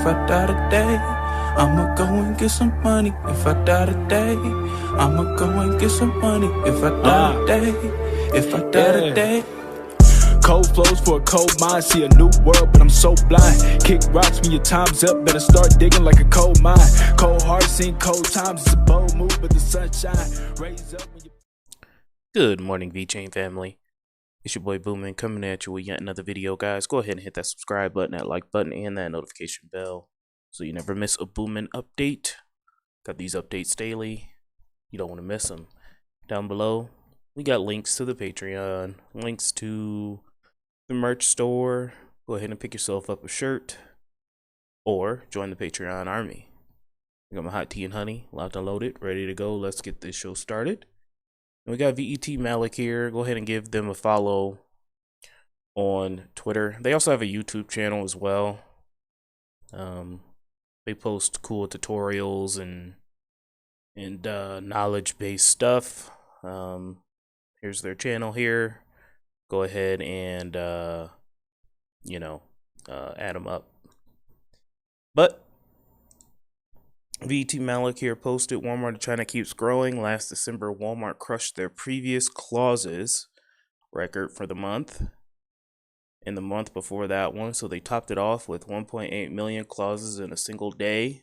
if I die today. I'ma go and get some money if I die today. I'ma go and get some money if I die today. If I die today. Cold flows for a cold mind, see a new world, but I'm so blind. Kick rocks when your time's up, better start digging like a coal mine. Cold heart, seen cold times, it's a bold move, but the sunshine raise up when you... Good morning, VeChain family. It's your boy Boomin coming at you with yet another video, guys. Go ahead and hit that subscribe button, that like button, and that notification bell so you never miss a Boomin update. Got these updates daily. You don't want to miss them. Down below, we got links to the Patreon, links to the merch store. Go ahead and pick yourself up a shirt or join the Patreon army. I got my hot tea and honey locked and loaded, ready to go. Let's get this show started. And we got VET Malik here. Go ahead and give them a follow on Twitter. They also have a YouTube channel as well. They post cool tutorials and knowledge-based stuff. Here's their channel here. Go ahead and add them up. But VT Malik here posted, Walmart in China keeps growing. Last December, Walmart crushed their previous clauses record for the month and the month before that one. So they topped it off with 1.8 million clauses in a single day.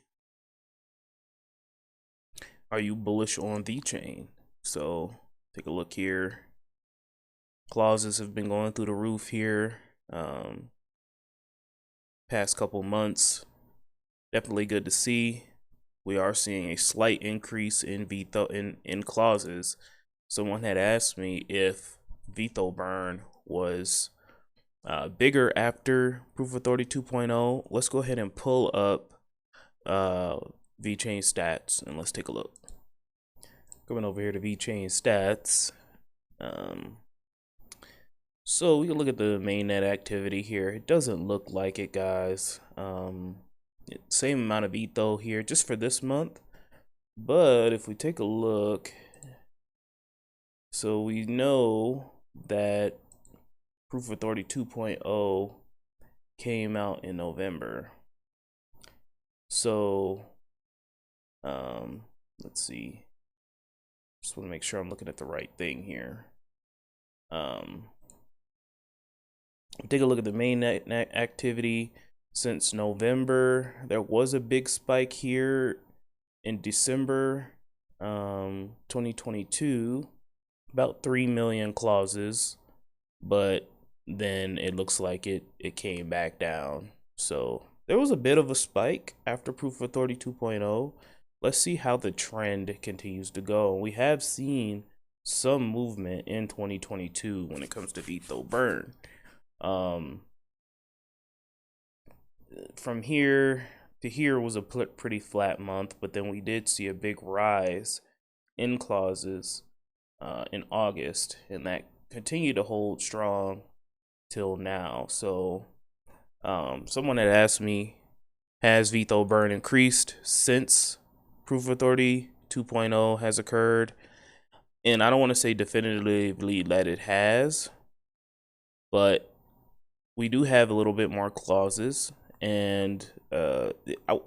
Are you bullish on VeChain? So take a look here. Clauses have been going through the roof here past couple months. Definitely good to see. We are seeing a slight increase in VeChain in clauses. Someone had asked me if VeChain burn was bigger after Proof Authority 2.0. Let's go ahead and pull up VeChain stats and let's take a look. Coming over here to VeChain stats. So we can look at the mainnet activity here. It doesn't look like it, guys. Same amount of VeChain here just for this month. But if we take a look, so we know that Proof Authority 2.0 came out in November. So let's see. Just want to make sure I'm looking at the right thing here. Take a look at the mainnet activity since November. There was a big spike here in December 2022, about 3 million clauses, but then it looks like it came back down. So there was a bit of a spike after Proof Authority 2.0. Let's see how the trend continues to go. We have seen some movement in 2022 when it comes to VeChain burn. From here to here was a pretty flat month, but then we did see a big rise in clauses in August, and that continued to hold strong till now. So someone had asked me, has VeChain burn increased since Proof Authority 2.0 has occurred? And I don't want to say definitively that it has, but we do have a little bit more clauses, and I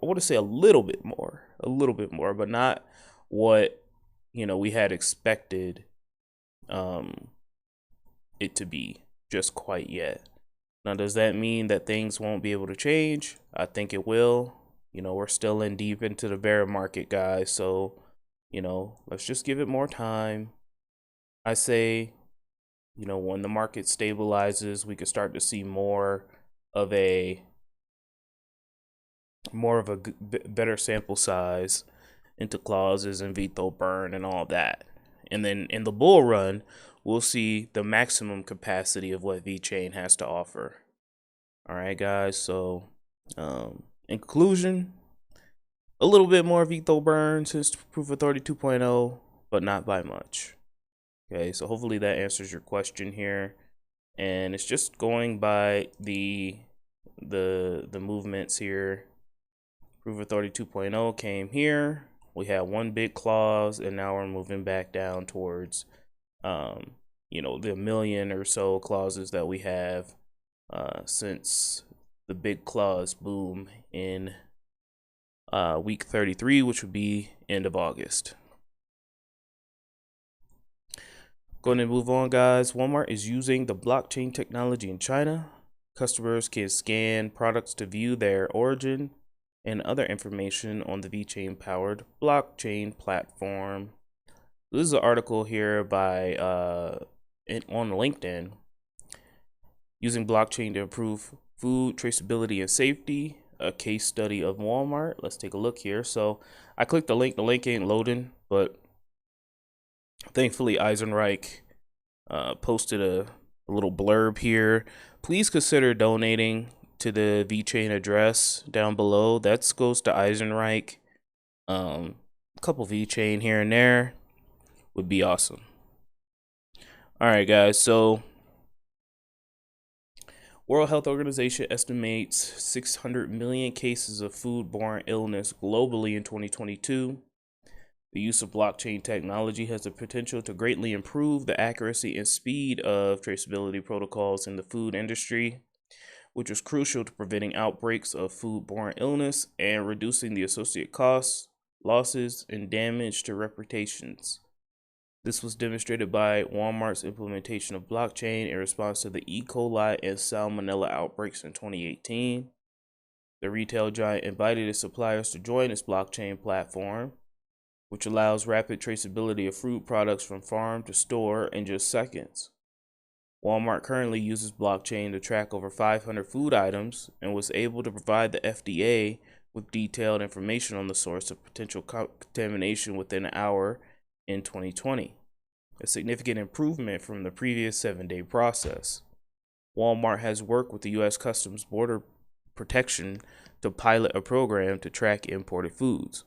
want to say a little bit more, but not what we had expected it to be just quite yet. Now, does that mean that things won't be able to change? I think it will. We're still in deep into the bear market, guys. So, let's just give it more time. I say, when the market stabilizes, we could start to see more of a better sample size into clauses and VeChain burn and all that. And then in the bull run, we'll see the maximum capacity of what VeChain has to offer. All right, guys. So in conclusion, a little bit more VeChain burn since Proof Authority 2.0, but not by much. Okay, so hopefully that answers your question here. And it's just going by the movements here. Proof Authority 2.0 came here. We had one big clause, and now we're moving back down towards the million or so clauses that we have since the big clause boom in week 33, which would be end of August. Going to move on, guys. Walmart is using the blockchain technology in China. Customers can scan products to view their origin and other information on the VeChain powered blockchain platform. This is an article here by on LinkedIn. Using blockchain to improve food traceability and safety, a case study of Walmart. Let's take a look here. So I clicked the link. The link ain't loading, but thankfully Eisenreich posted a little blurb here. Please consider donating to the VeChain address down below. That goes to Eisenreich. A couple VeChain here and there would be awesome. All right, guys. So World Health Organization estimates 600 million cases of foodborne illness globally in 2022. The use of blockchain technology has the potential to greatly improve the accuracy and speed of traceability protocols in the food industry, which is crucial to preventing outbreaks of foodborne illness and reducing the associated costs, losses, and damage to reputations. This was demonstrated by Walmart's implementation of blockchain in response to the E. coli and Salmonella outbreaks in 2018. The retail giant invited its suppliers to join its blockchain platform, which allows rapid traceability of fruit products from farm to store in just seconds. Walmart currently uses blockchain to track over 500 food items and was able to provide the FDA with detailed information on the source of potential contamination within an hour in 2020, a significant improvement from the previous 7-day process. Walmart has worked with the U.S. Customs Border Protection to pilot a program to track imported foods.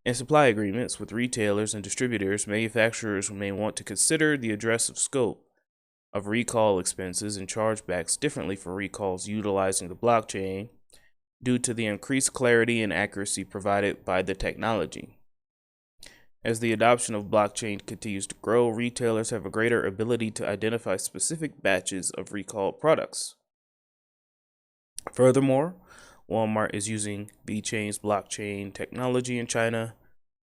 In supply agreements with retailers and distributors, manufacturers may want to consider the addressive scope of recall expenses and chargebacks differently for recalls utilizing the blockchain due to the increased clarity and accuracy provided by the technology. As the adoption of blockchain continues to grow, retailers have a greater ability to identify specific batches of recalled products. Furthermore, Walmart is using VeChain's blockchain technology in China.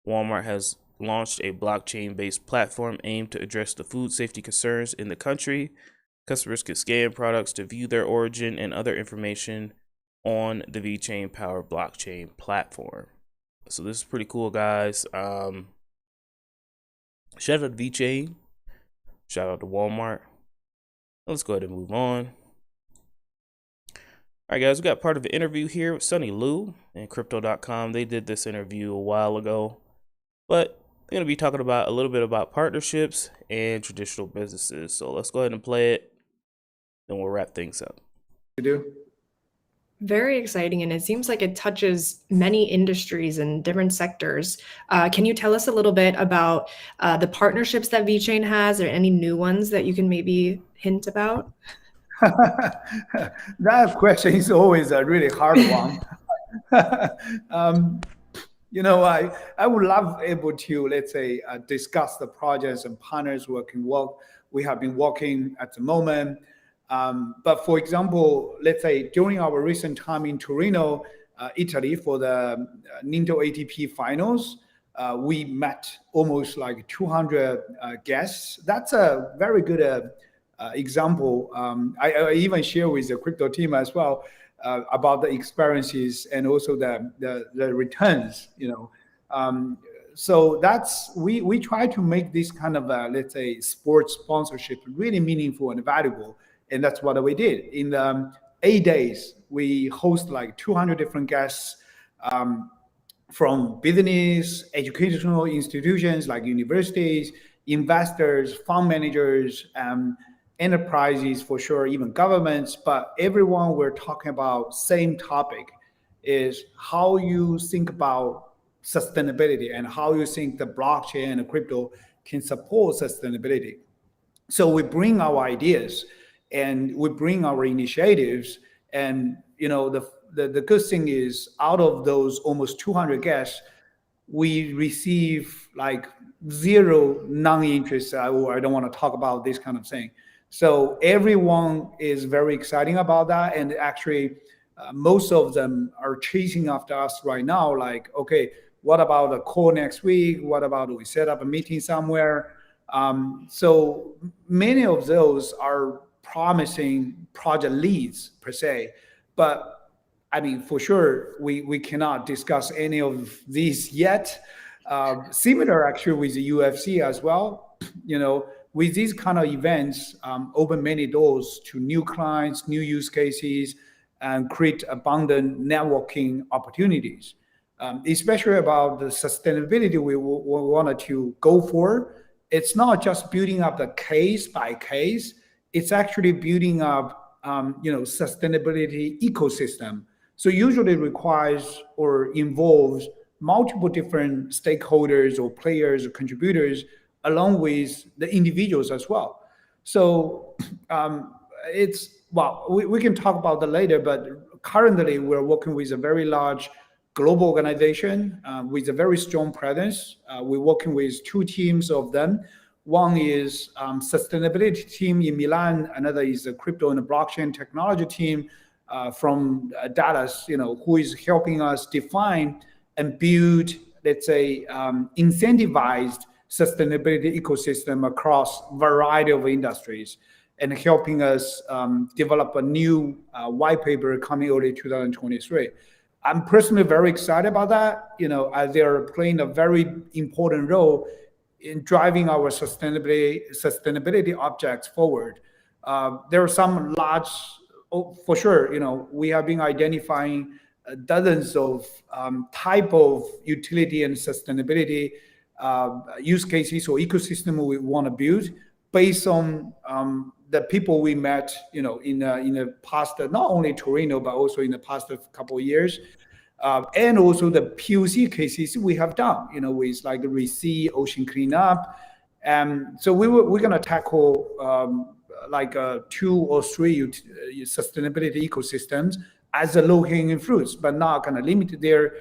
Walmart has launched a blockchain-based platform aimed to address the food safety concerns in the country. Customers can scan products to view their origin and other information on the VeChain-powered blockchain platform. So this is pretty cool, guys. Shout out to VeChain. Shout out to Walmart. Let's go ahead and move on. All right, guys, we got part of the interview here with Sunny Liu and Crypto.com. They did this interview a while ago, but they're going to be talking about a little bit about partnerships and traditional businesses. So let's go ahead and play it, then we'll wrap things up. You do? Very exciting, and it seems like it touches many industries and different sectors. Can you tell us a little bit about the partnerships that VeChain has, or any new ones that you can maybe hint about? That question is always a really hard one. I would love able to, let's say, discuss the projects and partners we have been working at the moment. But for example, let's say during our recent time in Torino, Italy, for the Ninja ATP finals, we met almost like 200 guests. That's a very good example. I even share with the crypto team as well about the experiences and also the returns. So we try to make this kind of let's say sports sponsorship really meaningful and valuable. And that's what we did. In 8 days, we host like 200 different guests from business, educational institutions like universities, investors, fund managers, enterprises for sure, even governments. But everyone we're talking about same topic is how you think about sustainability and how you think the blockchain and crypto can support sustainability. So we bring our ideas and we bring our initiatives, and the good thing is, out of those almost 200 guests, we receive like zero non-interest, or I don't want to talk about this kind of thing. So everyone is very exciting about that, and actually most of them are chasing after us right now. Like, okay, what about a call next week? What about we set up a meeting somewhere? So many of those are promising project leads per se, but I mean, for sure, we cannot discuss any of these yet. Similar actually with the UFC as well. With these kind of events, open many doors to new clients, new use cases, and create abundant networking opportunities. Especially about the sustainability we wanted to go for. It's not just building up the case by case. It's actually building up, sustainability ecosystem. So usually requires or involves multiple different stakeholders or players or contributors, along with the individuals as well. So we can talk about that later, but currently we're working with a very large global organization with a very strong presence. We're working with two teams of them. One is sustainability team in Milan. Another is the crypto and the blockchain technology team from Dallas, who is helping us define and build, let's say, incentivized sustainability ecosystem across a variety of industries, and helping us develop a new white paper coming early 2023. I'm personally very excited about that. As they're playing a very important role in driving our sustainability objects forward. There are some large, for sure, we have been identifying dozens of type of utility and sustainability use cases or ecosystem we want to build based on the people we met, in the past, not only Torino, but also in the past couple of years. And also the POC cases we have done, with like the RESEA, ocean cleanup. So we're going to tackle like 2 or 3 sustainability ecosystems as a low-hanging fruits, but not going to limit it there.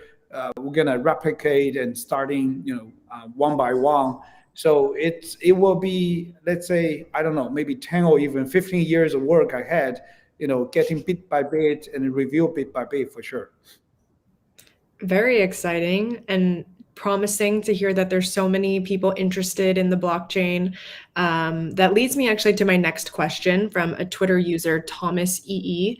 We're going to replicate and starting, one by one. So it will be, let's say, I don't know, maybe 10 or even 15 years of work ahead, getting bit by bit and review bit by bit for sure. Very exciting and promising to hear that there's so many people interested in the blockchain. That leads me actually to my next question from a Twitter user, Thomas EE.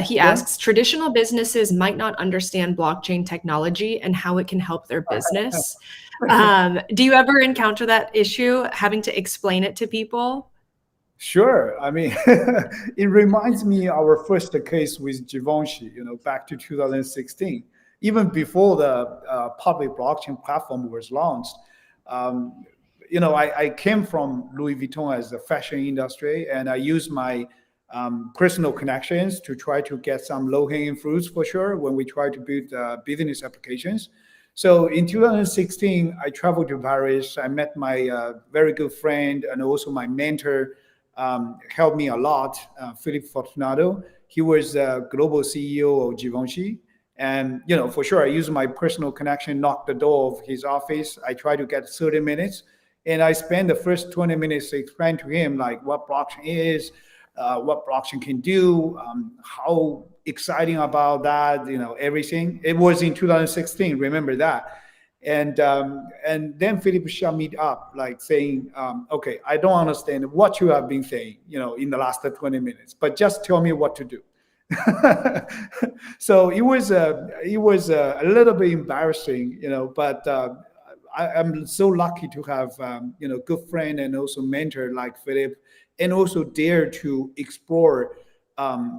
He asks, traditional businesses might not understand blockchain technology and how it can help their business. Do you ever encounter that issue, having to explain it to people? Sure. I mean, it reminds me of our first case with Givenchy, back to 2016. Even before the public blockchain platform was launched. I came from Louis Vuitton as a fashion industry, and I used my personal connections to try to get some low-hanging fruits for sure when we try to build business applications. So in 2016, I traveled to Paris. I met my very good friend and also my mentor, helped me a lot, Philip Fortunato. He was the global CEO of Givenchy. And, for sure, I used my personal connection, knocked the door of his office. I tried to get 30 minutes. And I spent the first 20 minutes to explain to him, like, what blockchain is, what blockchain can do, how exciting about that, everything. It was in 2016, remember that. And then Philip shut me up, like saying, okay, I don't understand what you have been saying, in the last 20 minutes, but just tell me what to do. So it was a little bit embarrassing, but I'm so lucky to have good friend and also mentor like Philip, and also dare to explore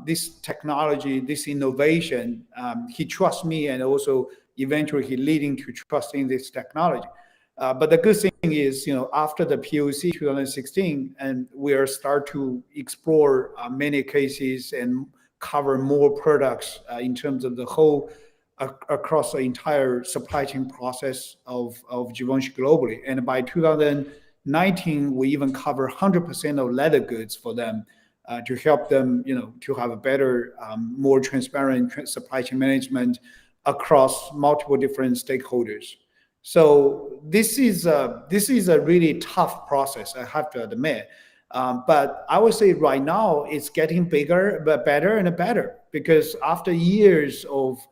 this technology, this innovation. He trusts me, and also eventually he leading to trusting this technology. But the good thing is, after the POC 2016, and we are start to explore many cases and cover more products in terms of the whole across the entire supply chain process of Givenchy globally. And by 2019, we even cover 100% of leather goods for them to help them, to have a better, more transparent supply chain management across multiple different stakeholders. So this is a really tough process, I have to admit. But I would say right now it's getting bigger, but better and better, because after years of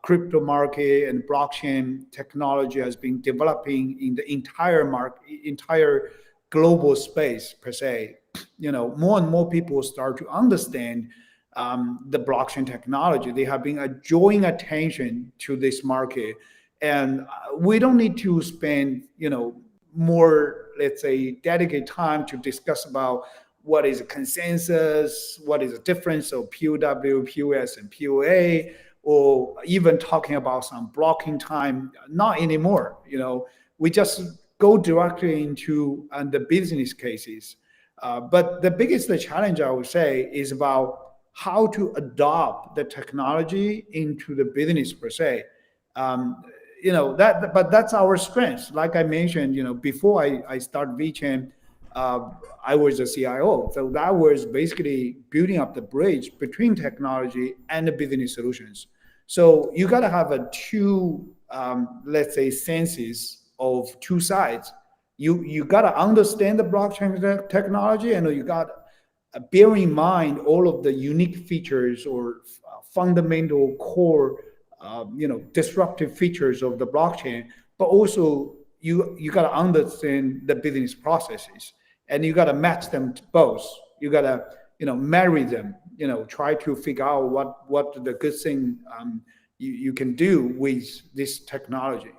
crypto market and blockchain technology has been developing in the entire market, entire global space per se, more and more people start to understand the blockchain technology. They have been drawing attention to this market, and we don't need to spend, more, let's say, dedicate time to discuss about what is a consensus, what is the difference of POW, POS, and POA, or even talking about some blocking time. Not anymore. We just go directly into the business cases. But the biggest challenge, I would say, is about how to adopt the technology into the business per se. But that's our strength. Like I mentioned, before I start VeChain, I was a CIO. So that was basically building up the bridge between technology and the business solutions. So you got to have a two, let's say, senses of two sides. You got to understand the blockchain technology, and you got to bear in mind all of the unique features or fundamental core, disruptive features of the blockchain. But also you got to understand the business processes, and you got to match them to both. You got to marry them. Try to figure out what the good thing you can do with this technology.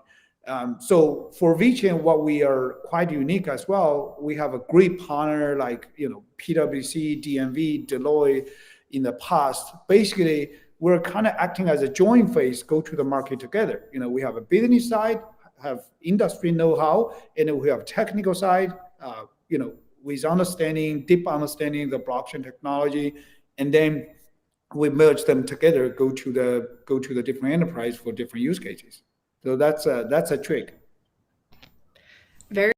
So for VeChain, what we are quite unique as well, we have a great partner like PwC, DNV, Deloitte in the past. Basically, we're kind of acting as a joint phase, go to the market together. We have a business side, have industry know-how, and then we have technical side, with deep understanding of the blockchain technology, and then we merge them together, go to the different enterprise for different use cases. So that's a trick. Very.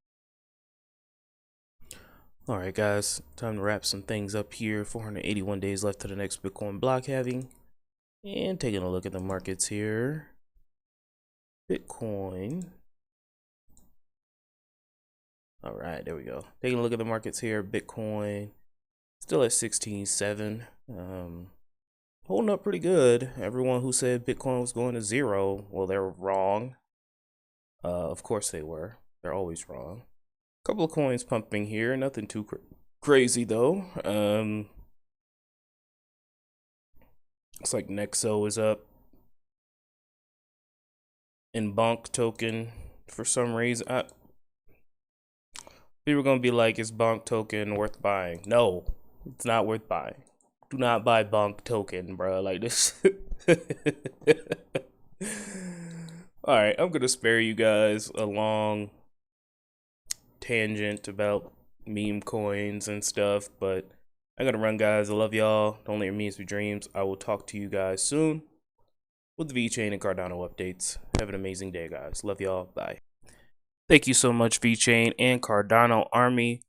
All right, guys, time to wrap some things up here. 481 days left to the next Bitcoin block halving. And taking a look at the markets here. Bitcoin. All right, there we go. Taking a look at the markets here. Bitcoin still at 16.7. Holding up pretty good. Everyone who said Bitcoin was going to zero, well, they're wrong. Of course they were. They're always wrong. A couple of coins pumping here. Nothing too crazy though. Looks like Nexo is up. And Bonk Token, for some reason, people are gonna be like, "Is Bonk Token worth buying?" No, it's not worth buying. Do not buy Bonk Token, bro. Like this. All right, I'm gonna spare you guys a long tangent about meme coins and stuff, but I gotta run, guys. I love y'all. Don't let your memes be dreams. I will talk to you guys soon with the VeChain and Cardano updates. Have an amazing day, guys. Love y'all. Bye. Thank you so much, VeChain and Cardano Army,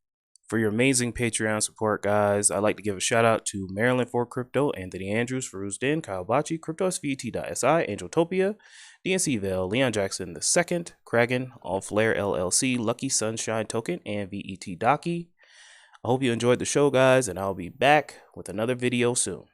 for your amazing Patreon support, guys. I'd like to give a shout out to Maryland for Crypto, Anthony Andrews, Farouz Din, Kyle Bachi, CryptoSVT.si, Angeltopia, DNC Vale, Leon Jackson II, Kragan, All Flare LLC, Lucky Sunshine Token, and VET Docky. I hope you enjoyed the show, guys, and I'll be back with another video soon.